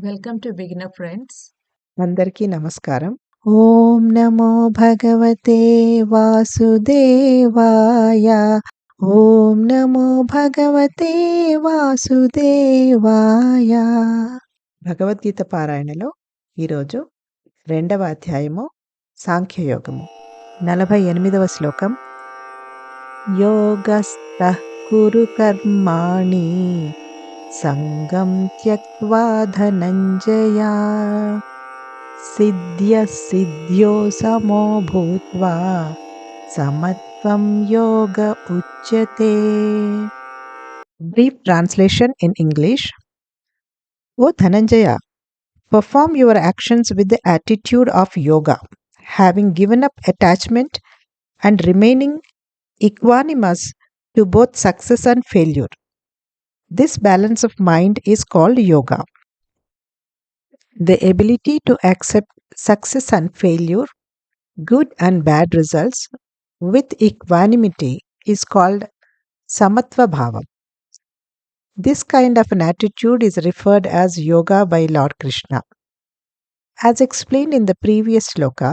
Welcome to beginner friends. అందరికీ నమస్కారం. ఓం నమో భగవతే వాసుదేవాయ. ఓం నమో భగవతే వాసుదేవాయ. భగవద్గీత పారాయణలో ఈరోజు 2వ అధ్యాయము సాంఖ్యయోగము 48వ శ్లోకం. యోగస్థః కురు కర్మాణి సంగం త్యక్త్వా ధనంజయ సిద్ధ్యః సిద్ధ్యో సమో భూత్వా సమత్వం యోగ ఉచ్యతే. Brief translation in English. O Dhananjaya, perform your actions with the attitude of yoga, having given up attachment and remaining equanimous to both success and failure. This balance of mind is called yoga. The ability to accept success and failure, good and bad results, with equanimity is called samatva bhava. This kind of an attitude is referred as yoga by Lord Krishna. As explained in the previous sloka,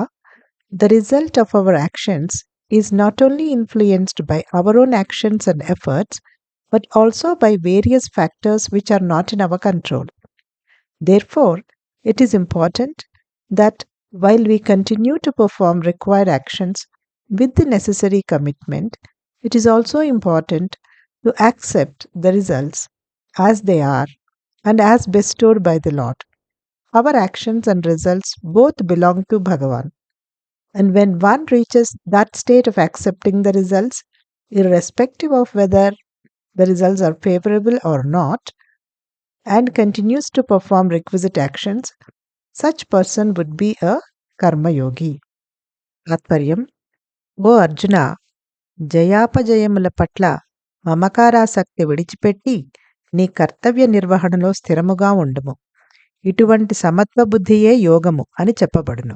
the result of our actions is not only influenced by our own actions and efforts, but also by various factors which are not in our control. Therefore, it is important that while we continue to perform required actions with the necessary commitment, it is also important to accept the results as they are and as bestowed by the Lord. Our actions and results both belong to Bhagavan. And when one reaches that state of accepting the results, irrespective of whether the results are favorable or not, and continues to perform requisite actions, such person would be a karma yogi. తాత్పర్యం: ఓ అర్జున, జయాపజయముల పట్ల మమకారాసక్తి విడిచిపెట్టి నీ కర్తవ్య నిర్వహణలో స్థిరముగా ఉండుము. ఇటువంటి సమత్వ బుద్ధియే యోగము అని చెప్పబడును.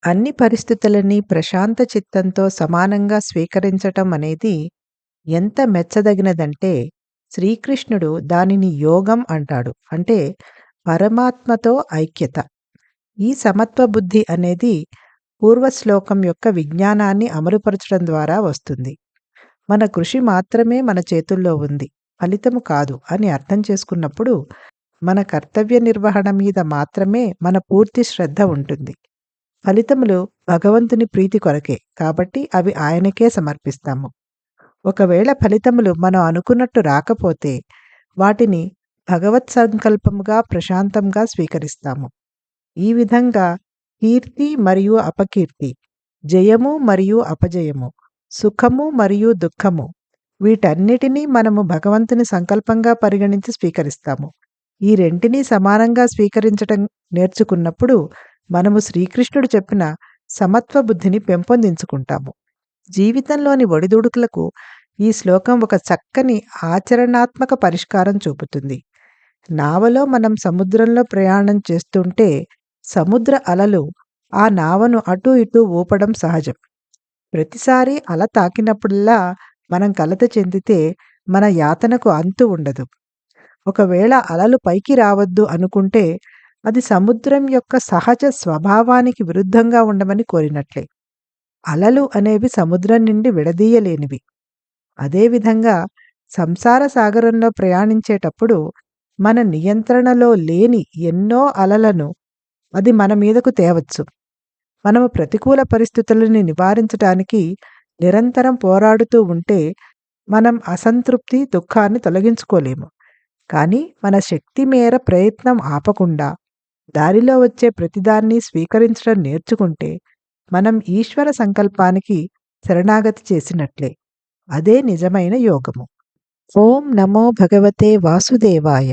అన్ని పరిస్థితులని ప్రశాంత చిత్తంతో సమానంగా స్వీకరించటం అనేది ఎంత మెచ్చదగినదంటే శ్రీకృష్ణుడు దానిని యోగం అంటాడు. అంటే పరమాత్మతో ఐక్యత. ఈ సమత్వ బుద్ధి అనేది పూర్వశ్లోకం యొక్క విజ్ఞానాన్ని అమలుపరచడం ద్వారా వస్తుంది. మన కృషి మాత్రమే మన చేతుల్లో ఉంది, ఫలితము కాదు అని అర్థం చేసుకున్నప్పుడు మన కర్తవ్య నిర్వహణ మీద మాత్రమే మన పూర్తి శ్రద్ధ ఉంటుంది. ఫలితములు భగవంతుని ప్రీతి కొరకే, కాబట్టి అవి ఆయనకే సమర్పిస్తాము. ఒకవేళ ఫలితములు మనం అనుకున్నట్టు రాకపోతే వాటిని భగవత్ సంకల్పముగా ప్రశాంతంగా స్వీకరిస్తాము. ఈ విధంగా కీర్తి మరియు అపకీర్తి, జయము మరియు అపజయము, సుఖము మరియు దుఃఖము, వీటన్నిటినీ మనము భగవంతుని సంకల్పంగా పరిగణించి స్వీకరిస్తాము. ఈ రెంటినీ సమానంగా స్వీకరించటం నేర్చుకున్నప్పుడు మనము శ్రీకృష్ణుడు చెప్పిన సమత్వ బుద్ధిని పెంపొందించుకుంటాము. జీవితంలోని ఒడిదుడుకులకు ఈ శ్లోకం ఒక చక్కని ఆచరణాత్మక పరిష్కారం చూపుతుంది. నావలో మనం సముద్రంలో ప్రయాణం చేస్తుంటే సముద్ర అలలు ఆ నావను అటూ ఇటూ ఊపడం సహజం. ప్రతిసారి అల తాకినప్పుడల్లా మనం కలత చెందితే మన యాతనకు అంతు ఉండదు. ఒకవేళ అలలు పైకి రావద్దు అనుకుంటే అది సముద్రం యొక్క సహజ స్వభావానికి విరుద్ధంగా ఉండమని కోరినట్లే. అలలు అనేవి సముద్రం నుండి విడదీయలేనివి. అదేవిధంగా సంసార సాగరంలో ప్రయాణించేటప్పుడు మన నియంత్రణలో లేని ఎన్నో అలలను అది మన మీదకు తేవచ్చు. మనము ప్రతికూల పరిస్థితులని నివారించడానికి నిరంతరం పోరాడుతూ ఉంటే మనం అసంతృప్తి, దుఃఖాన్ని తొలగించుకోలేము. కానీ మన శక్తి మేర ప్రయత్నం ఆపకుండా దారిలో వచ్చే ప్రతిదాన్ని స్వీకరించడం నేర్చుకుంటే మనం ఈశ్వర సంకల్పానికి శరణాగతి చేసినట్లే. అదే నిజమైన యోగము. ఓం నమో భగవతే వాసుదేవాయ.